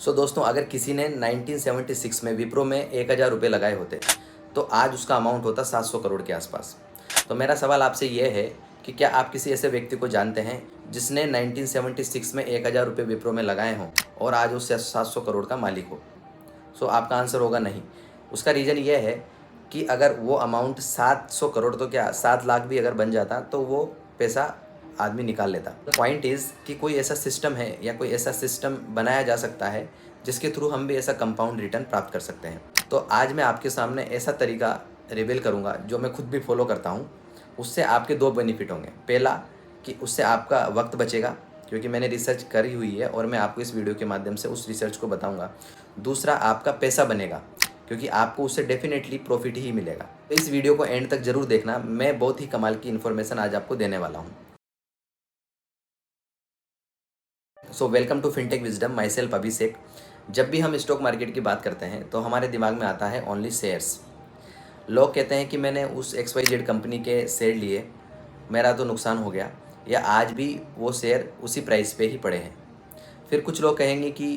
दोस्तों, अगर किसी ने 1976 में विप्रो में 1000 रुपये लगाए होते तो आज उसका अमाउंट होता 700 करोड़ के आसपास। तो मेरा सवाल आपसे ये है कि क्या आप किसी ऐसे व्यक्ति को जानते हैं जिसने 1976 में 1000 रुपये विप्रो में लगाए हों और आज वो 700 करोड़ का मालिक हो? आपका आंसर होगा नहीं। उसका रीज़न ये है कि अगर वो अमाउंट 700 करोड़ तो क्या 7 लाख भी अगर बन जाता तो वो पैसा आदमी निकाल लेता। पॉइंट इज़ कि कोई ऐसा सिस्टम है या कोई ऐसा सिस्टम बनाया जा सकता है जिसके थ्रू हम भी ऐसा कंपाउंड रिटर्न प्राप्त कर सकते हैं। तो आज मैं आपके सामने ऐसा तरीका रिवील करूँगा जो मैं खुद भी फॉलो करता हूँ। उससे आपके दो बेनिफिट होंगे। पहला कि उससे आपका वक्त बचेगा, क्योंकि मैंने रिसर्च करी हुई है और मैं आपको इस वीडियो के माध्यम से उस रिसर्च को बताऊंगा। दूसरा, आपका पैसा बनेगा, क्योंकि आपको उससे डेफिनेटली प्रॉफिट ही मिलेगा। तो इस वीडियो को एंड तक जरूर देखना, मैं बहुत ही कमाल की इन्फॉर्मेशन आज आपको देने वाला हूँ। Welcome to Fintech Wisdom, my self. Abhishek भी हम स्टॉक मार्केट की बात करते हैं तो हमारे दिमाग में आता है ओनली शेयर्स। लोग कहते हैं कि मैंने उस XYZ कंपनी के शेयर लिए, मेरा तो नुकसान हो गया, या आज भी वो शेयर उसी प्राइस पे ही पड़े हैं। फिर कुछ लोग कहेंगे कि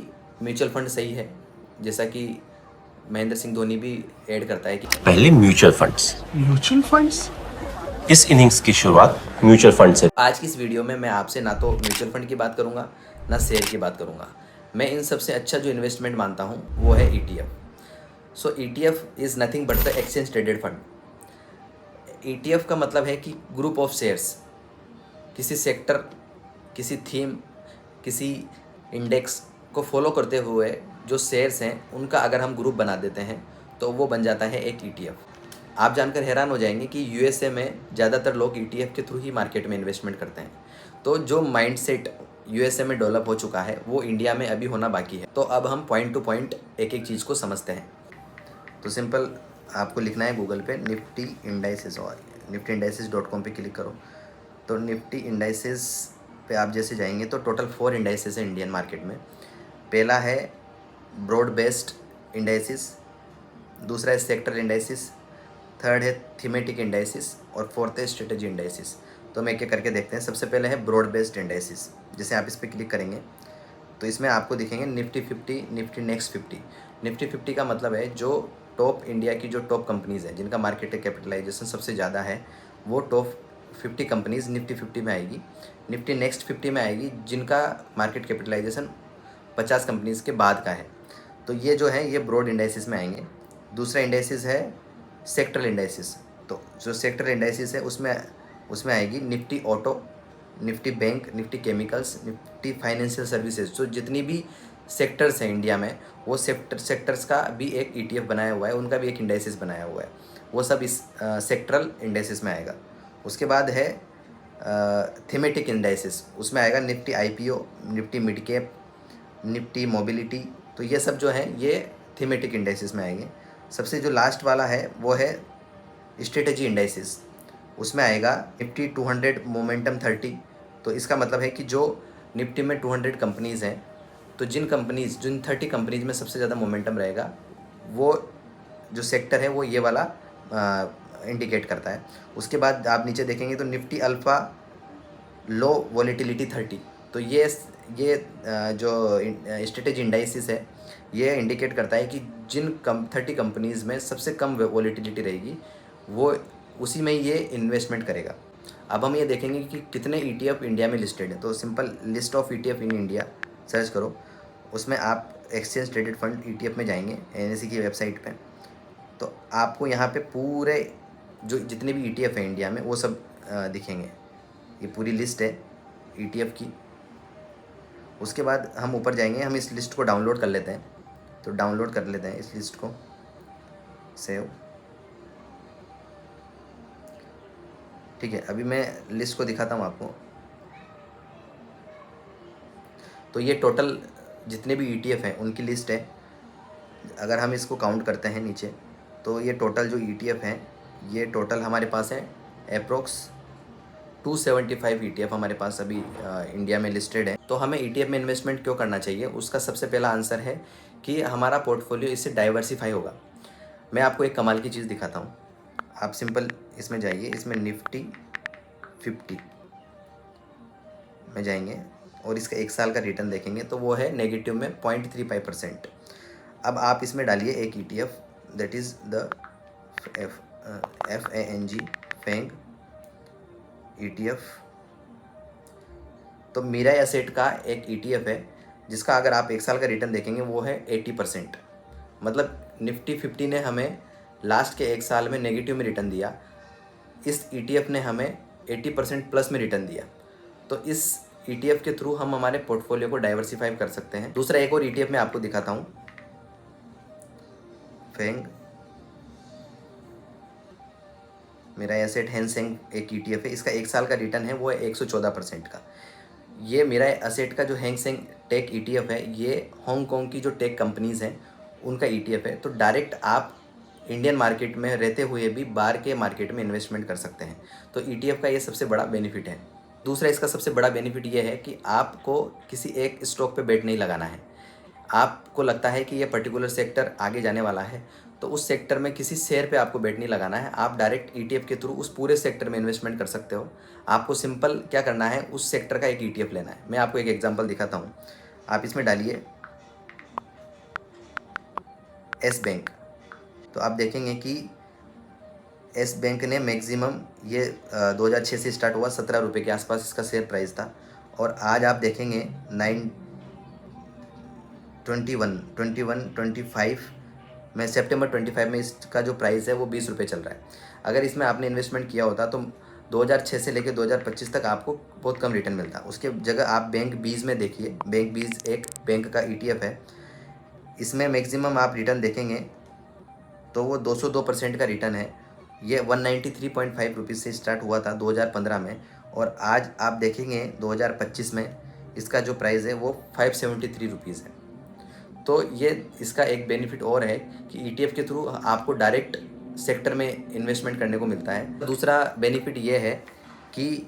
म्यूचुअल फंड सही है, जैसा कि महेंद्र सिंह धोनी भी ऐड करता है कि पहले म्यूचुअल फंड्स इस इनिंग्स की शुरुआत म्यूचुअल फंड से। आज की इस वीडियो में मैं आपसे ना तो म्यूचुअल फंड की बात करूंगा ना शेयर की बात करूंगा। मैं इन सबसे अच्छा जो इन्वेस्टमेंट मानता हूं वो है ETF। ETF is nothing but the exchange traded fund. ETF का मतलब है कि ग्रुप ऑफ शेयर्स, किसी सेक्टर, किसी थीम, किसी इंडेक्स को फॉलो करते हुए जो शेयर्स हैं उनका अगर हम ग्रुप बना देते हैं तो वो बन जाता है एक ETF। आप जानकर हैरान हो जाएंगे कि USA में ज़्यादातर लोग ETF के थ्रू ही मार्केट में इन्वेस्टमेंट करते हैं। तो जो माइंडसेट USA में डेवलप हो चुका है वो इंडिया में अभी होना बाकी है। तो अब हम पॉइंट टू पॉइंट एक एक चीज़ को समझते हैं। तो सिंपल आपको लिखना है गूगल पे निफ्टी इंडाइसेस, और niftyindices.com पे क्लिक करो। तो निफ्टी इंडाइसेस पे आप जैसे जाएंगे तो टोटल 4 इंडाइसेस हैं इंडियन मार्केट में। पहला है ब्रॉड बेस्ड इंडाइसिस, दूसरा है सेक्टर इंडाइसिस, थर्ड है थीमेटिक इंडाइसिस और फोर्थ है स्ट्रेटेजी इंडाइसिस। तो हम एक एक करके देखते हैं। सबसे पहले है ब्रॉड बेस्ड इंडाइसिस। जैसे आप इस पर क्लिक करेंगे तो इसमें आपको दिखेंगे निफ्टी 50, निफ्टी नेक्स्ट 50। निफ्टी 50 का मतलब है जो टॉप इंडिया की जो टॉप कंपनीज़ हैं जिनका मार्केट कैपिटलाइजेशन सबसे ज़्यादा है, वो टॉप 50 कंपनीज़ निफ्टी 50 में आएगी। निफ्टी नेक्स्ट 50 में आएगी जिनका मार्केट कैपिटलाइजेशन 50 कंपनीज़ के बाद का है। तो ये जो है ये ब्रॉड इंडाइसिस में आएंगे। दूसरा इंडाइसिस है सेक्टरल इंडाइसिस। तो जो सेक्टर इंडाइसिस है उसमें उसमें आएगी Nifty auto, Nifty bank, Nifty chemicals, Nifty financial services. तो जितनी भी सेक्टर्स हैं इंडिया में वो सेक्टर्स का भी एक ETF बनाया हुआ है, उनका भी एक इंडाइसिस बनाया हुआ है, वो सब इस सेक्टरल इंडाइसिस में आएगा। उसके बाद है थीमेटिक इंडाइसिस, उसमें आएगा Nifty IPO, Nifty mid cap, Nifty mobility. तो ये सब जो है ये थीमेटिक इंडाइसिस में आएंगे। सबसे जो लास्ट वाला है वो है स्ट्रेटेजी इंडाइसिस, उसमें आएगा निफ्टी 200 मोमेंटम 30। तो इसका मतलब है कि जो निफ्टी में 200 कंपनीज़ हैं तो जिन 30 कंपनीज़ में सबसे ज़्यादा मोमेंटम रहेगा वो जो सेक्टर है वो ये वाला इंडिकेट करता है। उसके बाद आप नीचे देखेंगे तो निफ्टी अल्फ़ा लो वॉलेटिलिटी 30। तो ये जो स्ट्रेटेजी इंडाइसिस है ये इंडिकेट करता है कि जिन 30 कंपनीज़ में सबसे कम वॉलेटिलिटी रहेगी वो उसी में ये इन्वेस्टमेंट करेगा। अब हम ये देखेंगे कि कितने ETF इंडिया में लिस्टेड है। तो simple list of ETF in India search करो, उसमें आप एक्सचेंज ट्रेडेड फंड ETF में जाएंगे NSE की वेबसाइट पे। तो आपको यहाँ पे पूरे जो जितने भी ETF हैं इंडिया में वो सब दिखेंगे। ये पूरी लिस्ट है ETF की। उसके बाद हम ऊपर जाएंगे, हम इस लिस्ट को डाउनलोड कर लेते हैं। तो डाउनलोड कर लेते हैं इस लिस्ट को, सेव। ठीक है, अभी मैं लिस्ट को दिखाता हूँ आपको। तो ये टोटल जितने भी ETF हैं उनकी लिस्ट है। अगर हम इसको काउंट करते हैं नीचे तो ये टोटल जो ETF हैं ये टोटल हमारे पास है अप्रोक्स 275 ETF हमारे पास अभी इंडिया में लिस्टेड है। तो हमें ETF में इन्वेस्टमेंट क्यों करना चाहिए, उसका सबसे पहला आंसर है कि हमारा पोर्टफोलियो इससे डाइवर्सिफाई होगा। मैं आपको एक कमाल की चीज़ दिखाता हूँ। आप सिंपल इसमें जाइए, इसमें निफ्टी 50 में जाएंगे और इसका 1 साल का रिटर्न देखेंगे तो वो है नेगेटिव में 0.35%। अब आप इसमें डालिए एक ETF, that is the FANG FANG ETF। तो मीरा एसेट का एक ETF है जिसका अगर आप 1 साल का रिटर्न देखेंगे वो है 80%। मतलब निफ्टी 50 ने हमें लास्ट के 1 साल में नेगेटिव में रिटर्न दिया, इस ETF ने हमें 80% प्लस में रिटर्न दिया। तो इस ETF के थ्रू हम हमारे पोर्टफोलियो को डाइवर्सिफाई कर सकते हैं। दूसरा एक और ETF मैं आपको दिखाता हूँ, फेंग मेरा एसेट हैंग सेंग एक ETF है, इसका 1 साल का रिटर्न है वो है 114% का। ये मेरा एसेट का जो हैंग सेंग टेक ETF है, ये हांगकांग की जो टेक कंपनीज़ हैं उनका ETF है। तो डायरेक्ट आप इंडियन मार्केट में रहते हुए भी बाहर के मार्केट में इन्वेस्टमेंट कर सकते हैं। तो ETF का ये सबसे बड़ा बेनिफिट है। दूसरा इसका सबसे बड़ा बेनिफिट ये है कि आपको किसी एक स्टॉक पे बेट नहीं लगाना है। आपको लगता है कि ये पर्टिकुलर सेक्टर आगे जाने वाला है, तो उस सेक्टर में किसी शेयर पे आपको बेट नहीं लगाना है। आप डायरेक्ट ETF के थ्रू उस पूरे सेक्टर में इन्वेस्टमेंट कर सकते हो। आपको सिंपल क्या करना है, उस सेक्टर का एक ETF लेना है। मैं आपको एक एग्जांपल दिखाता हूँ। आप इसमें डालिए एस बैंक, तो आप देखेंगे कि एस बैंक ने मैक्सिमम ये 2006 से स्टार्ट हुआ, 17 रुपये के आसपास इसका शेयर प्राइस था, और आज आप देखेंगे 25 में सितंबर 25 में इसका जो प्राइस है वो 20 रुपये चल रहा है। अगर इसमें आपने इन्वेस्टमेंट किया होता तो 2006 से लेकर 2025 तक आपको बहुत कम रिटर्न मिलता। उसके जगह आप बैंक 20 में देखिए, बैंक 20 एक बैंक का ETF है, इसमें मैक्सिमम आप रिटर्न देखेंगे तो वो 202% का रिटर्न है। ये 193.5 रुपीज़ से स्टार्ट हुआ था 2015 में, और आज आप देखेंगे 2025 में इसका जो प्राइस है वो 573 रुपीज़ है। तो ये इसका एक बेनिफिट और है कि ETF के थ्रू आपको डायरेक्ट सेक्टर में इन्वेस्टमेंट करने को मिलता है। दूसरा बेनिफिट ये है कि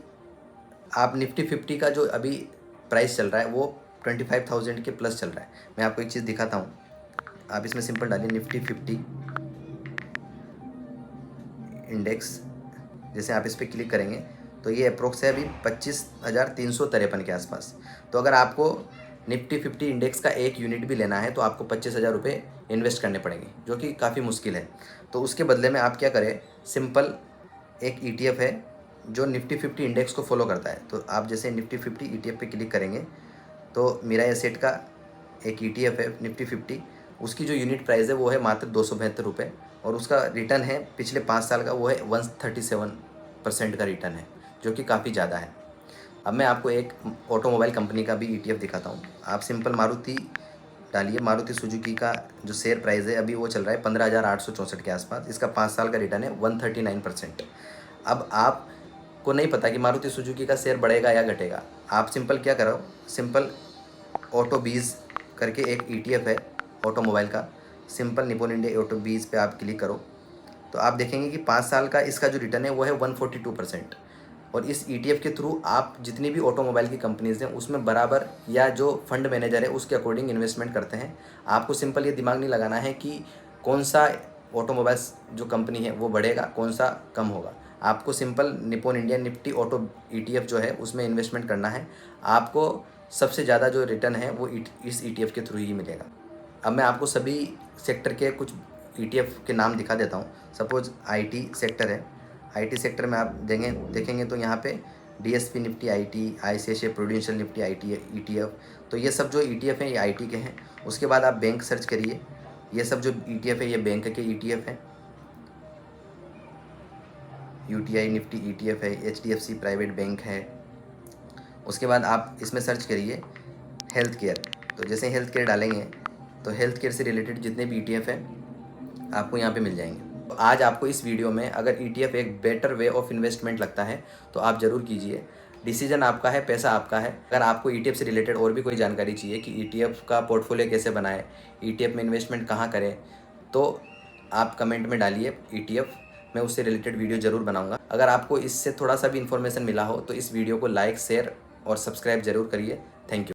आप निफ्टी 50 का जो अभी प्राइस चल रहा है वो 25,000 के प्लस चल रहा है। मैं आपको एक चीज़ दिखाता हूँ। आप इसमें सिंपल डालिए निफ्टी 50 इंडेक्स, जैसे आप इस पर क्लिक करेंगे तो ये अप्रोक्स है अभी 25,353 के आसपास। तो अगर आपको निफ्टी 50 इंडेक्स का एक यूनिट भी लेना है तो आपको 25,000 रुपये इन्वेस्ट करने पड़ेंगे, जो कि काफ़ी मुश्किल है। तो उसके बदले में आप क्या करें, सिंपल एक ETF है जो निफ्टी 50 इंडेक्स को फॉलो करता है। तो आप जैसे निफ्टी 50 ETF पे क्लिक करेंगे तो मेरा एसेट का एक ETF है निफ्टी 50, उसकी जो यूनिट प्राइस है वो है मात्र 272 रुपये, और उसका रिटर्न है पिछले 5 साल का वो है 137% का रिटर्न है, जो कि काफ़ी ज़्यादा है। अब मैं आपको एक ऑटोमोबाइल कंपनी का भी ETF दिखाता हूँ। आप सिंपल मारुति डालिए, मारुति सुजुकी का जो शेयर प्राइस है अभी वो चल रहा है 15,864 के आसपास। इसका 5 साल का रिटर्न है 139%। अब आपको नहीं पता कि मारुति सुजुकी का शेयर बढ़ेगा या घटेगा। आप सिंपल क्या करो, सिंपल ऑटो 20 करके एक ETF है ऑटोमोबाइल का, सिंपल निप्पॉन इंडिया ऑटो 20 पे आप क्लिक करो तो आप देखेंगे कि 5 साल का इसका जो रिटर्न है वो है 142%। और इस ETF के थ्रू आप जितनी भी ऑटोमोबाइल की कंपनीज़ हैं उसमें बराबर, या जो फंड मैनेजर है उसके अकॉर्डिंग इन्वेस्टमेंट करते हैं। आपको सिंपल ये दिमाग नहीं लगाना है कि कौन सा ऑटोमोबाइल्स जो कंपनी है वो बढ़ेगा, कौन सा कम होगा। आपको simple Nippon India Nifty auto ETF जो है उसमें इन्वेस्टमेंट करना है। आपको सबसे ज़्यादा जो रिटर्न है वो इस ETF के थ्रू ही मिलेगा। अब मैं आपको सभी सेक्टर के कुछ ETF के नाम दिखा देता हूँ। सपोज IT सेक्टर है, IT सेक्टर में आप देखेंगे तो यहाँ पे DSP Nifty IT, ICICI prudential Nifty IT ETF। तो ये सब जो ETF हैं ये IT के हैं। उसके बाद आप बैंक सर्च करिए, ये सब जो ETF है ये बैंक के ETF हैं। UTI निफ्टी ETF है, HDFC प्राइवेट बैंक है। उसके बाद आप इसमें सर्च करिए हेल्थ केयर, तो जैसे हेल्थ केयर डालेंगे तो हेल्थ केयर से रिलेटेड जितने भी ETF हैं आपको यहाँ पे मिल जाएंगे। तो आज आपको इस वीडियो में अगर ETF एक बेटर वे ऑफ इन्वेस्टमेंट लगता है तो आप ज़रूर कीजिए। डिसीजन आपका है, पैसा आपका है। अगर आपको ETF से रिलेटेड और भी कोई जानकारी चाहिए कि ETF का पोर्टफोलियो कैसे बनाएं, ETF में इन्वेस्टमेंट कहाँ करें, तो आप कमेंट में डालिए ETF, मैं उससे रिलेटेड वीडियो ज़रूर बनाऊंगा। अगर आपको इससे थोड़ा सा भी इन्फॉर्मेशन मिला हो तो इस वीडियो को लाइक, शेयर और सब्सक्राइब ज़रूर करिए। Thank you.